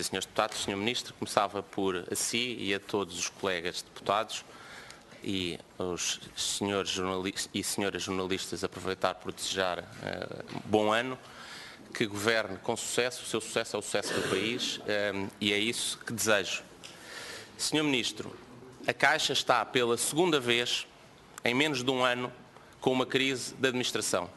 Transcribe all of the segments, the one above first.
e senhores deputados, Sr. Ministro, começava por a si e a todos os colegas deputados e os senhores e senhoras jornalistas aproveitar por desejar bom ano, que governe com sucesso, o seu sucesso é o sucesso do país e é isso que desejo. Sr. Ministro, a Caixa está pela segunda vez, em menos de um ano, com uma crise de administração.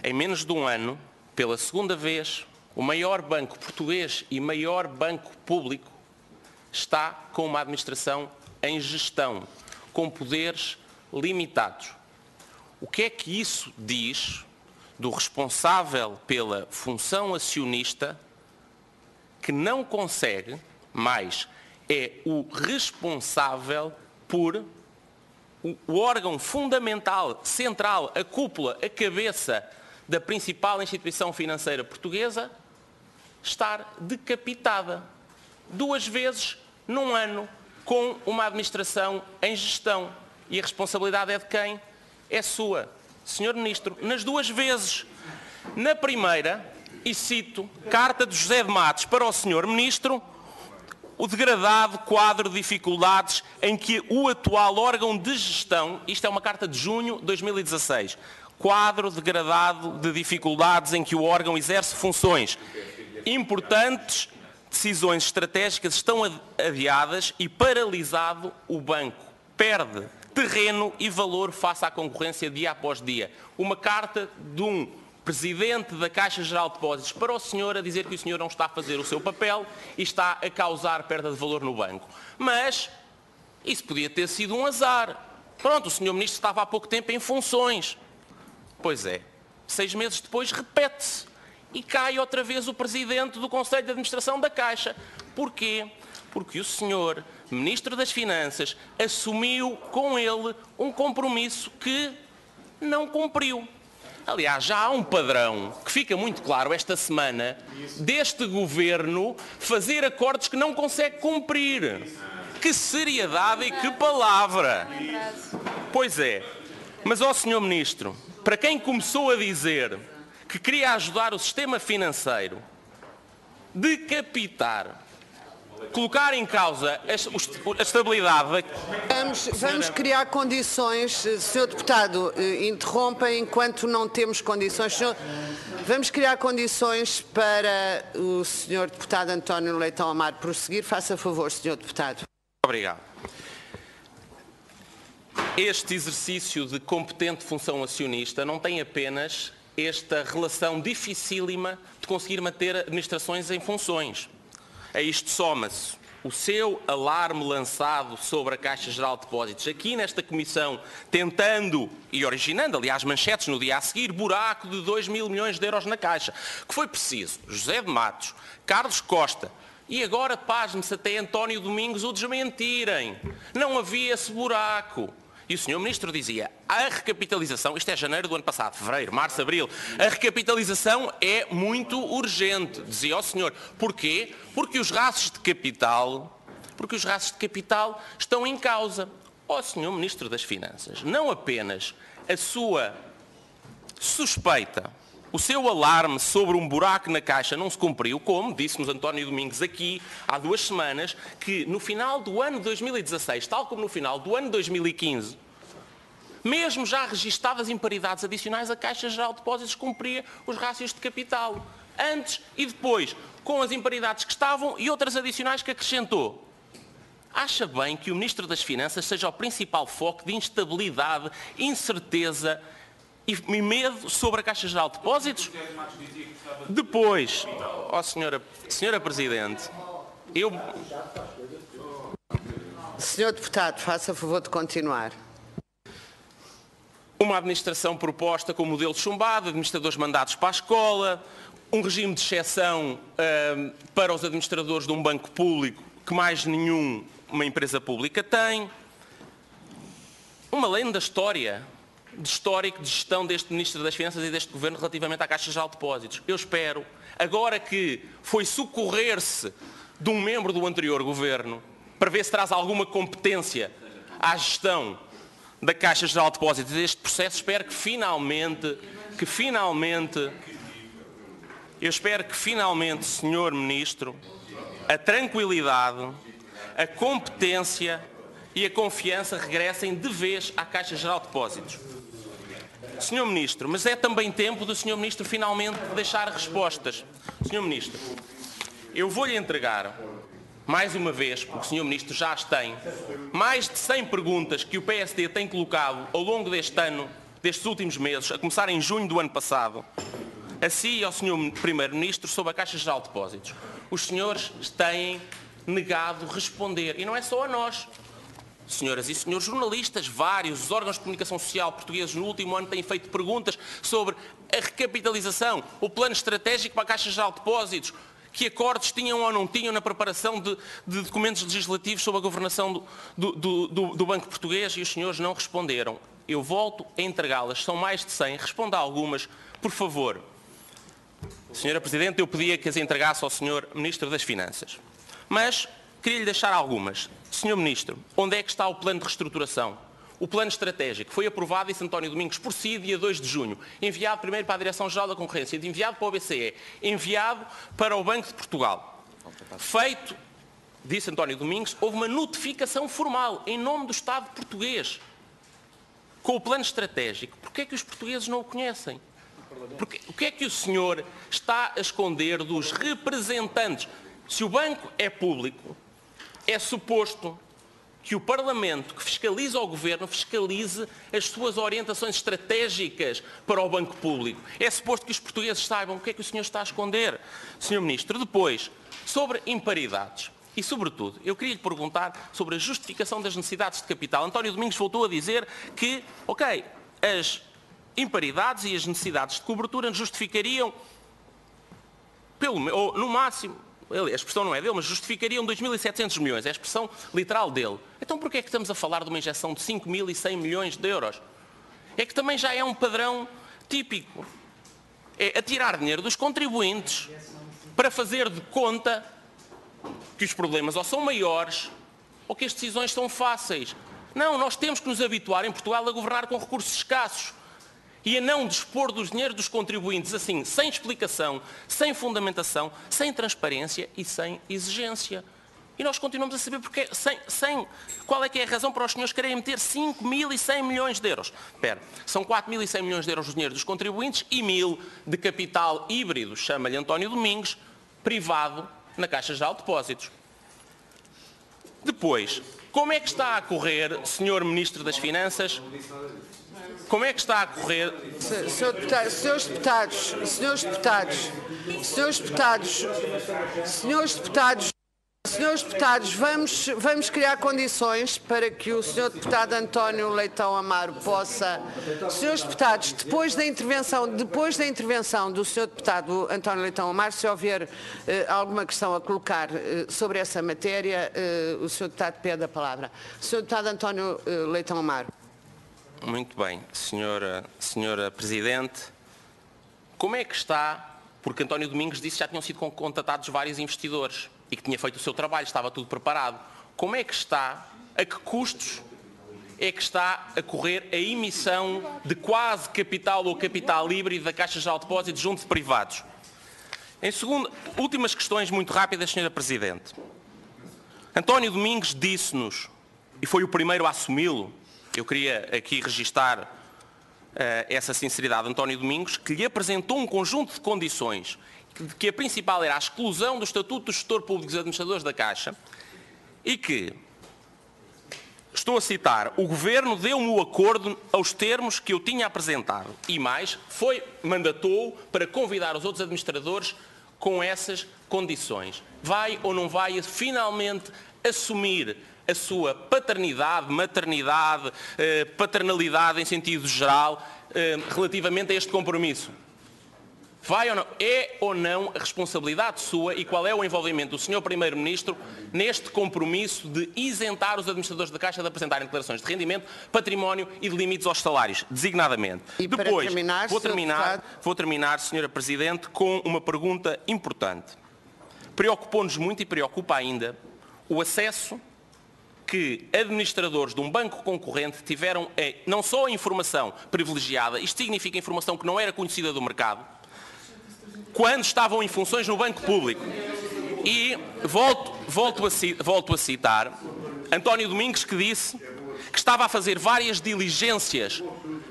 Em menos de um ano, pela segunda vez, o maior banco português e maior banco público está com uma administração em gestão, com poderes limitados. O que é que isso diz do responsável pela função acionista que não consegue, mas é o responsável por o órgão fundamental, central, a cúpula, a cabeça da principal instituição financeira portuguesa estar decapitada 2 vezes num ano com uma administração em gestão. E a responsabilidade é de quem? É sua, Sr. Ministro, nas 2 vezes. Na primeira, e cito, carta de José de Matos para o Sr. Ministro, o degradado quadro de dificuldades em que o atual órgão de gestão, isto é uma carta de junho de 2016, quadro degradado de dificuldades em que o órgão exerce funções importantes, decisões estratégicas estão adiadas e paralisado o banco. Perde terreno e valor face à concorrência dia após dia. Uma carta de um Presidente da Caixa Geral de Depósitos para o senhor a dizer que o senhor não está a fazer o seu papel e está a causar perda de valor no banco. Mas isso podia ter sido um azar. Pronto, o senhor Ministro estava há pouco tempo em funções. Pois é, 6 meses depois repete-se e cai outra vez o Presidente do Conselho de Administração da Caixa. Porquê? Porque o senhor Ministro das Finanças assumiu com ele um compromisso que não cumpriu. Aliás, já há um padrão que fica muito claro esta semana deste governo fazer acordos que não consegue cumprir. Que seriedade e que palavra! Pois é, mas ó Sr. Ministro, para quem começou a dizer que queria ajudar o sistema financeiro, decapitar, colocar em causa a estabilidade da... Vamos criar condições, Sr. Deputado, interrompa enquanto não temos condições. Vamos criar condições para o Sr. Deputado António Leitão Amaro prosseguir. Faça favor, Sr. Deputado. Obrigado. Este exercício de competente função acionista não tem apenas esta relação dificílima de conseguir manter administrações em funções. A isto soma-se o seu alarme lançado sobre a Caixa Geral de Depósitos, aqui nesta comissão, tentando e originando, aliás, manchetes no dia a seguir, buraco de 2.000 milhões de euros na Caixa, que foi preciso José de Matos, Carlos Costa e agora, pasme-se, até António Domingos o desmentirem. Não havia esse buraco. E o Sr. Ministro dizia, a recapitalização, isto é janeiro do ano passado, fevereiro, março, abril, a recapitalização é muito urgente, dizia o senhor. Porquê? Porque os rastros de capital estão em causa. Ó Sr. Ministro das Finanças, não apenas a sua suspeita, o seu alarme sobre um buraco na Caixa não se cumpriu, como disse-nos António Domingos aqui há 2 semanas, que no final do ano 2016, tal como no final do ano 2015, mesmo já registadas imparidades adicionais, a Caixa Geral de Depósitos cumpria os rácios de capital. Antes e depois, com as imparidades que estavam e outras adicionais que acrescentou. Acha bem que o Ministro das Finanças seja o principal foco de instabilidade, incerteza e medo sobre a Caixa Geral de Depósitos? Depois, ó senhora Presidente, Senhor Deputado, faça favor de continuar. Uma administração proposta com modelo chumbado, administradores mandados para a escola, um regime de exceção para os administradores de um banco público que mais nenhuma empresa pública tem. Uma lenda histórico de gestão deste Ministro das Finanças e deste Governo relativamente à Caixa Geral de Depósitos. Eu espero, agora que foi socorrer-se de um membro do anterior Governo, para ver se traz alguma competência à gestão da Caixa Geral de Depósitos deste processo, espero que finalmente Eu espero que finalmente, Sr. Ministro, a tranquilidade, a competência e a confiança regressem de vez à Caixa Geral de Depósitos. Sr. Ministro, mas é também tempo do Sr. Ministro finalmente deixar respostas. Sr. Ministro, eu vou-lhe entregar, mais uma vez, porque o Sr. Ministro já as tem, mais de 100 perguntas que o PSD tem colocado ao longo deste ano, destes últimos meses, a começar em junho do ano passado, a si e ao Sr. Primeiro-Ministro sobre a Caixa Geral de Depósitos. Os senhores têm negado responder, e não é só a nós. Senhoras e senhores jornalistas, vários órgãos de comunicação social portugueses no último ano têm feito perguntas sobre a recapitalização, o plano estratégico para a Caixa Geral de Depósitos, que acordos tinham ou não tinham na preparação de documentos legislativos sobre a governação do Banco Português, e os senhores não responderam. Eu volto a entregá-las, são mais de 100, responda a algumas, por favor. Senhora Presidente, eu pedia que as entregasse ao Sr. Ministro das Finanças. Mas queria-lhe deixar algumas. Sr. Ministro, onde é que está o plano de reestruturação? O plano estratégico foi aprovado em Santo António Domingos por si, dia 2 de junho. Enviado primeiro para a Direção-Geral da Concorrência, enviado para o BCE, enviado para o Banco de Portugal. Feito, disse António Domingos, houve uma notificação formal em nome do Estado português com o plano estratégico. Porquê é que os portugueses não o conhecem? O que é que o senhor está a esconder dos representantes? Se o banco é público, é suposto que o Parlamento, que fiscaliza o Governo, fiscalize as suas orientações estratégicas para o banco público. É suposto que os portugueses saibam o que é que o senhor está a esconder, Sr. Ministro. Depois, sobre imparidades. E, sobretudo, eu queria lhe perguntar sobre a justificação das necessidades de capital. António Domingos voltou a dizer que, ok, as imparidades e as necessidades de cobertura justificariam, ou no máximo, a expressão não é dele, mas justificariam 2.700 milhões, é a expressão literal dele. Então porquê é que estamos a falar de uma injeção de 5.100 milhões de euros? É que também já é um padrão típico. É atirar dinheiro dos contribuintes para fazer de conta que os problemas ou são maiores ou que as decisões são fáceis. Não, nós temos que nos habituar em Portugal a governar com recursos escassos e a não dispor dos dinheiros dos contribuintes assim, sem explicação, sem fundamentação, sem transparência e sem exigência. E nós continuamos a saber porque, qual é que é a razão para os senhores querem meter 5.100 milhões de euros. Espera, são 4.100 milhões de euros do dinheiro dos contribuintes e 1.000 de capital híbrido, chama-lhe António Domingos, privado na Caixa Geral de Depósitos. Depois, como é que está a correr, Sr. Ministro das Finanças, como é que está a correr... Senhores deputados, vamos criar condições para que o Sr. Deputado António Leitão Amaro possa... Senhores deputados, depois da intervenção do Sr. Deputado António Leitão Amaro, se houver alguma questão a colocar sobre essa matéria, o Sr. Deputado pede a palavra. Sr. Deputado António Leitão Amaro. Muito bem, senhora Presidente. Como é que está, porque António Domingos disse que já tinham sido contatados vários investidores e que tinha feito o seu trabalho, estava tudo preparado. Como é que está, a que custos é que está a correr a emissão de quase capital ou capital híbrido da Caixa Geral de Depósitos junto de privados? Em segundo, últimas questões muito rápidas, senhora Presidente. António Domingos disse-nos, e foi o primeiro a assumi-lo, eu queria aqui registar essa sinceridade de António Domingos, que lhe apresentou um conjunto de condições, que a principal era a exclusão do Estatuto do Gestor Público dos Administradores da Caixa, e que, estou a citar, o Governo deu-me o acordo aos termos que eu tinha apresentado, e mais, mandatou para convidar os outros administradores com essas condições. Vai ou não vai finalmente assumir a sua paternidade, maternidade, paternalidade em sentido geral, relativamente a este compromisso? Vai ou não? É ou não a responsabilidade sua e qual é o envolvimento do Sr. Primeiro-Ministro neste compromisso de isentar os administradores da Caixa de apresentarem declarações de rendimento, património e de limites aos salários, designadamente? E depois, vou terminar, Sra. Presidente, com uma pergunta importante. Preocupou-nos muito e preocupa ainda o acesso que administradores de um banco concorrente tiveram não só a informação privilegiada, isto significa informação que não era conhecida do mercado, quando estavam em funções no Banco Público. E volto a citar António Domingos, que disse que estava a fazer várias diligências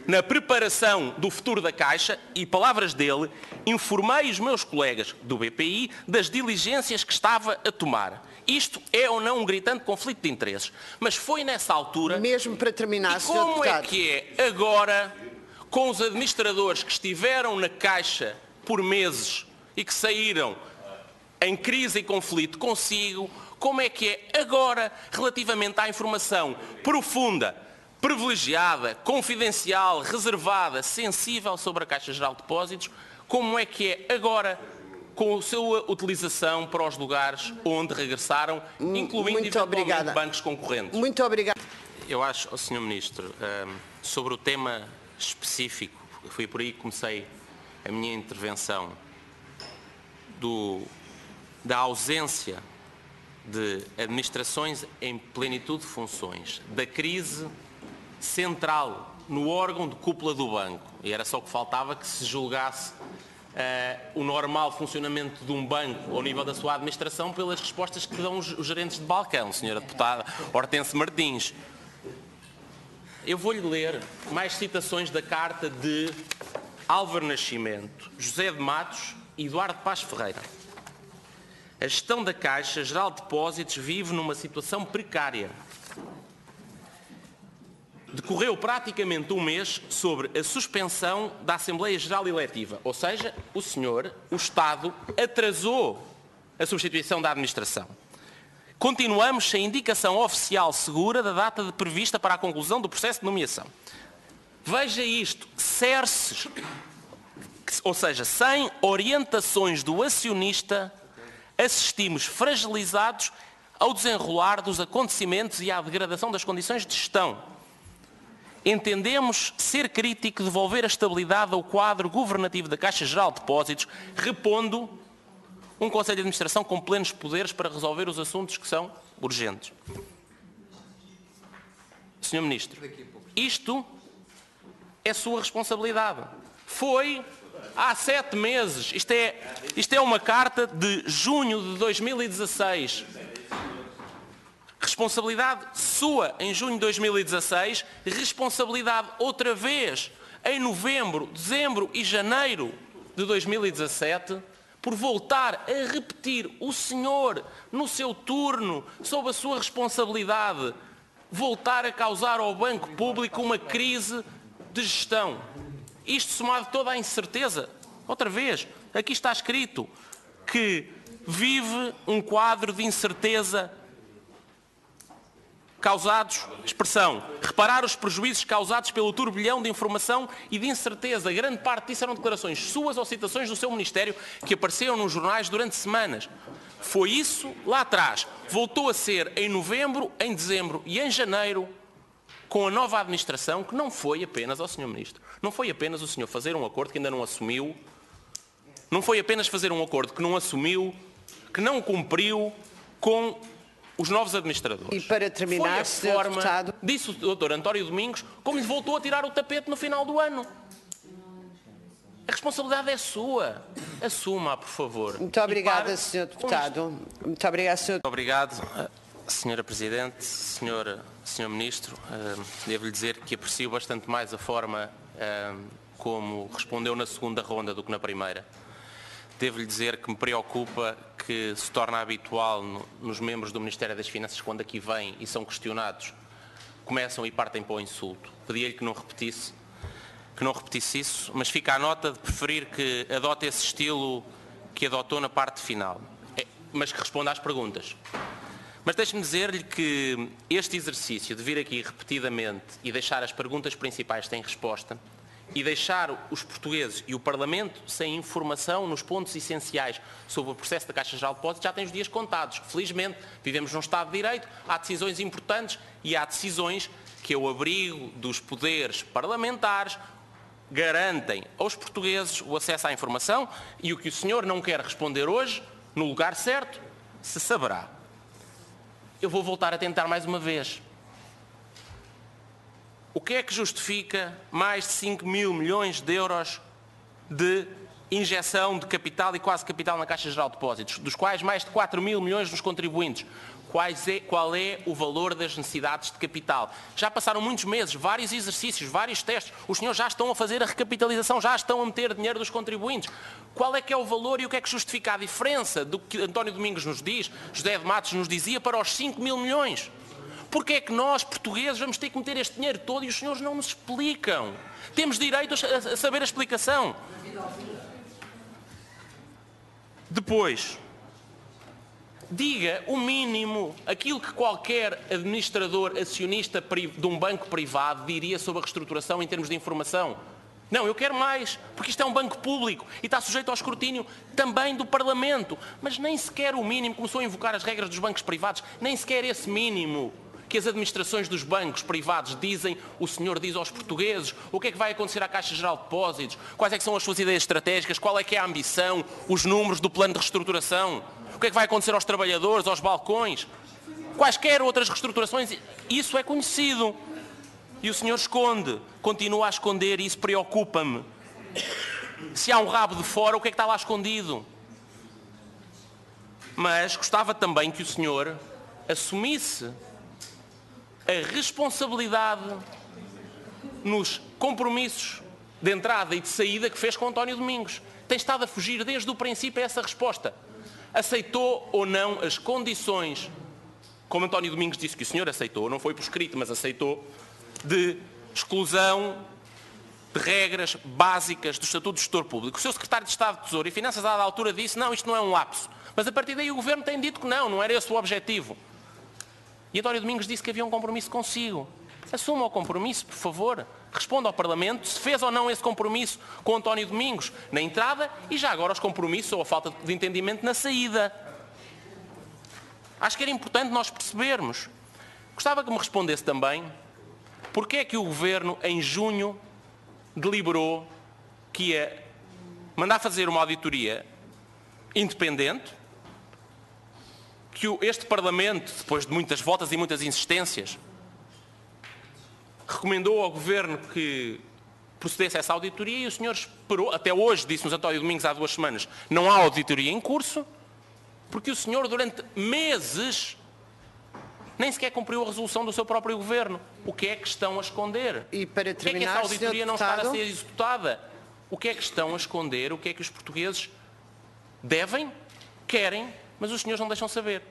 na preparação do futuro da Caixa e, palavras dele, informei os meus colegas do BPI das diligências que estava a tomar. Isto é ou não um gritante conflito de interesses. Mas foi nessa altura... Mesmo para terminar, e Sr. como Deputado. é que é agora, com os administradores que estiveram na Caixa por meses e que saíram em crise e conflito consigo, como é que é agora, relativamente à informação profunda, privilegiada, confidencial, reservada, sensível sobre a Caixa Geral de Depósitos, como é que é agora com a sua utilização para os lugares onde regressaram, incluindo eventualmente bancos concorrentes? Muito obrigada. Eu acho, Sr. Ministro, sobre o tema específico, foi por aí que comecei a minha intervenção, da ausência de administrações em plenitude de funções, da crise central no órgão de cúpula do banco, e era só que faltava que se julgasse o normal funcionamento de um banco ao nível da sua administração pelas respostas que dão os gerentes de balcão, Sra. Deputada Hortense Martins. Eu vou-lhe ler mais citações da carta de Álvaro Nascimento, José de Matos e Eduardo Paz Ferreira. A gestão da Caixa Geral de Depósitos vive numa situação precária. Decorreu praticamente um mês sobre a suspensão da Assembleia Geral Eletiva, ou seja, o Estado atrasou a substituição da administração. Continuamos sem indicação oficial segura da data prevista para a conclusão do processo de nomeação. Veja isto, cerces, ou seja, sem orientações do acionista, assistimos fragilizados ao desenrolar dos acontecimentos e à degradação das condições de gestão. Entendemos ser crítico devolver a estabilidade ao quadro governativo da Caixa Geral de Depósitos, repondo um Conselho de Administração com plenos poderes para resolver os assuntos que são urgentes. Sr. Ministro, isto é sua responsabilidade. Foi há 7 meses. Isto é uma carta de junho de 2016. Responsabilidade sua em junho de 2016, responsabilidade outra vez em novembro, dezembro e janeiro de 2017, por voltar a repetir o senhor, no seu turno, sob a sua responsabilidade, voltar a causar ao Banco Público uma crise de gestão. Isto somado toda a incerteza. Outra vez, aqui está escrito que vive um quadro de incerteza causados, expressão, reparar os prejuízos causados pelo turbilhão de informação e de incerteza. Grande parte disso eram declarações suas ou citações do seu Ministério que apareceram nos jornais durante semanas. Foi isso lá atrás. Voltou a ser em novembro, em dezembro e em janeiro, com a nova administração, que não foi apenas ao Sr. Ministro. Não foi apenas o senhor fazer um acordo que ainda não assumiu, não foi apenas fazer um acordo que não assumiu, que não cumpriu com os novos administradores. E para terminar, foi a forma, disse o Dr. António Domingos, como lhe voltou a tirar o tapete no final do ano. A responsabilidade é sua. Assuma, por favor. Muito obrigada, Sr. Deputado. Muito obrigada, Sr. Muito obrigado, Sra. Presidente, Sr. Ministro. Devo-lhe dizer que aprecio bastante mais a forma como respondeu na segunda ronda do que na primeira. Devo-lhe dizer que me preocupa que se torna habitual nos membros do Ministério das Finanças, quando aqui vêm e são questionados, começam e partem para o insulto. Pedia-lhe que não repetisse isso, mas fica a nota de preferir que adote esse estilo que adotou na parte final, mas que responda às perguntas. Mas deixe-me dizer-lhe que este exercício de vir aqui repetidamente e deixar as perguntas principais sem resposta e deixar os portugueses e o Parlamento sem informação nos pontos essenciais sobre o processo da Caixa Geral de Depósitos já tem os dias contados. Felizmente, vivemos num Estado de Direito, há decisões importantes e há decisões que, ao abrigo dos poderes parlamentares, garantem aos portugueses o acesso à informação e o que o senhor não quer responder hoje, no lugar certo, se saberá. Eu vou voltar a tentar mais uma vez. O que é que justifica mais de 5 mil milhões de euros de injeção de capital e quase capital na Caixa Geral de Depósitos, dos quais mais de 4 mil milhões dos contribuintes. Qual é o valor das necessidades de capital? Já passaram muitos meses, vários exercícios, vários testes. Os senhores já estão a fazer a recapitalização, já estão a meter dinheiro dos contribuintes. Qual é que é o valor e o que é que justifica a diferença do que António Domingos nos diz, José de Matos nos dizia, para os 5 mil milhões? Porque é que nós, portugueses, vamos ter que meter este dinheiro todo e os senhores não nos explicam? Temos direito a saber a explicação. Depois, diga o mínimo, aquilo que qualquer administrador acionista de um banco privado diria sobre a reestruturação em termos de informação. Não, eu quero mais, porque isto é um banco público e está sujeito ao escrutínio também do Parlamento. Mas nem sequer o mínimo, começou a invocar as regras dos bancos privados, nem sequer esse mínimo que as administrações dos bancos privados dizem, o senhor diz aos portugueses, o que é que vai acontecer à Caixa Geral de Depósitos, quais é que são as suas ideias estratégicas, qual é que é a ambição, os números do plano de reestruturação, o que é que vai acontecer aos trabalhadores, aos balcões, quaisquer outras reestruturações, isso é conhecido. E o senhor esconde, continua a esconder e isso preocupa-me. Se há um rabo de fora, o que é que está lá escondido? Mas gostava também que o senhor assumisse a responsabilidade nos compromissos de entrada e de saída que fez com António Domingos. Tem estado a fugir desde o princípio a essa resposta. Aceitou ou não as condições, como António Domingos disse que o senhor aceitou, não foi por escrito, mas aceitou, de exclusão de regras básicas do Estatuto do Gestor Público. O seu secretário de Estado de Tesouro e Finanças, à altura, disse não, isto não é um lapso. Mas a partir daí o Governo tem dito que não era esse o objetivo. E António Domingos disse que havia um compromisso consigo. Assuma o compromisso, por favor. Responda ao Parlamento se fez ou não esse compromisso com António Domingos na entrada e já agora os compromissos ou a falta de entendimento na saída. Acho que era importante nós percebermos. Gostava que me respondesse também porque é que o Governo, em junho, deliberou que ia mandar fazer uma auditoria independente, que este Parlamento, depois de muitas voltas e muitas insistências, recomendou ao Governo que procedesse a essa auditoria e o senhor esperou, até hoje, disse-nos António Domingos há 2 semanas, não há auditoria em curso, porque o senhor durante meses nem sequer cumpriu a resolução do seu próprio Governo. O que é que estão a esconder? E para terminar, o que é que essa auditoria não está a ser executada? O que é que estão a esconder? O que é que os portugueses devem, querem, mas os senhores não deixam saber?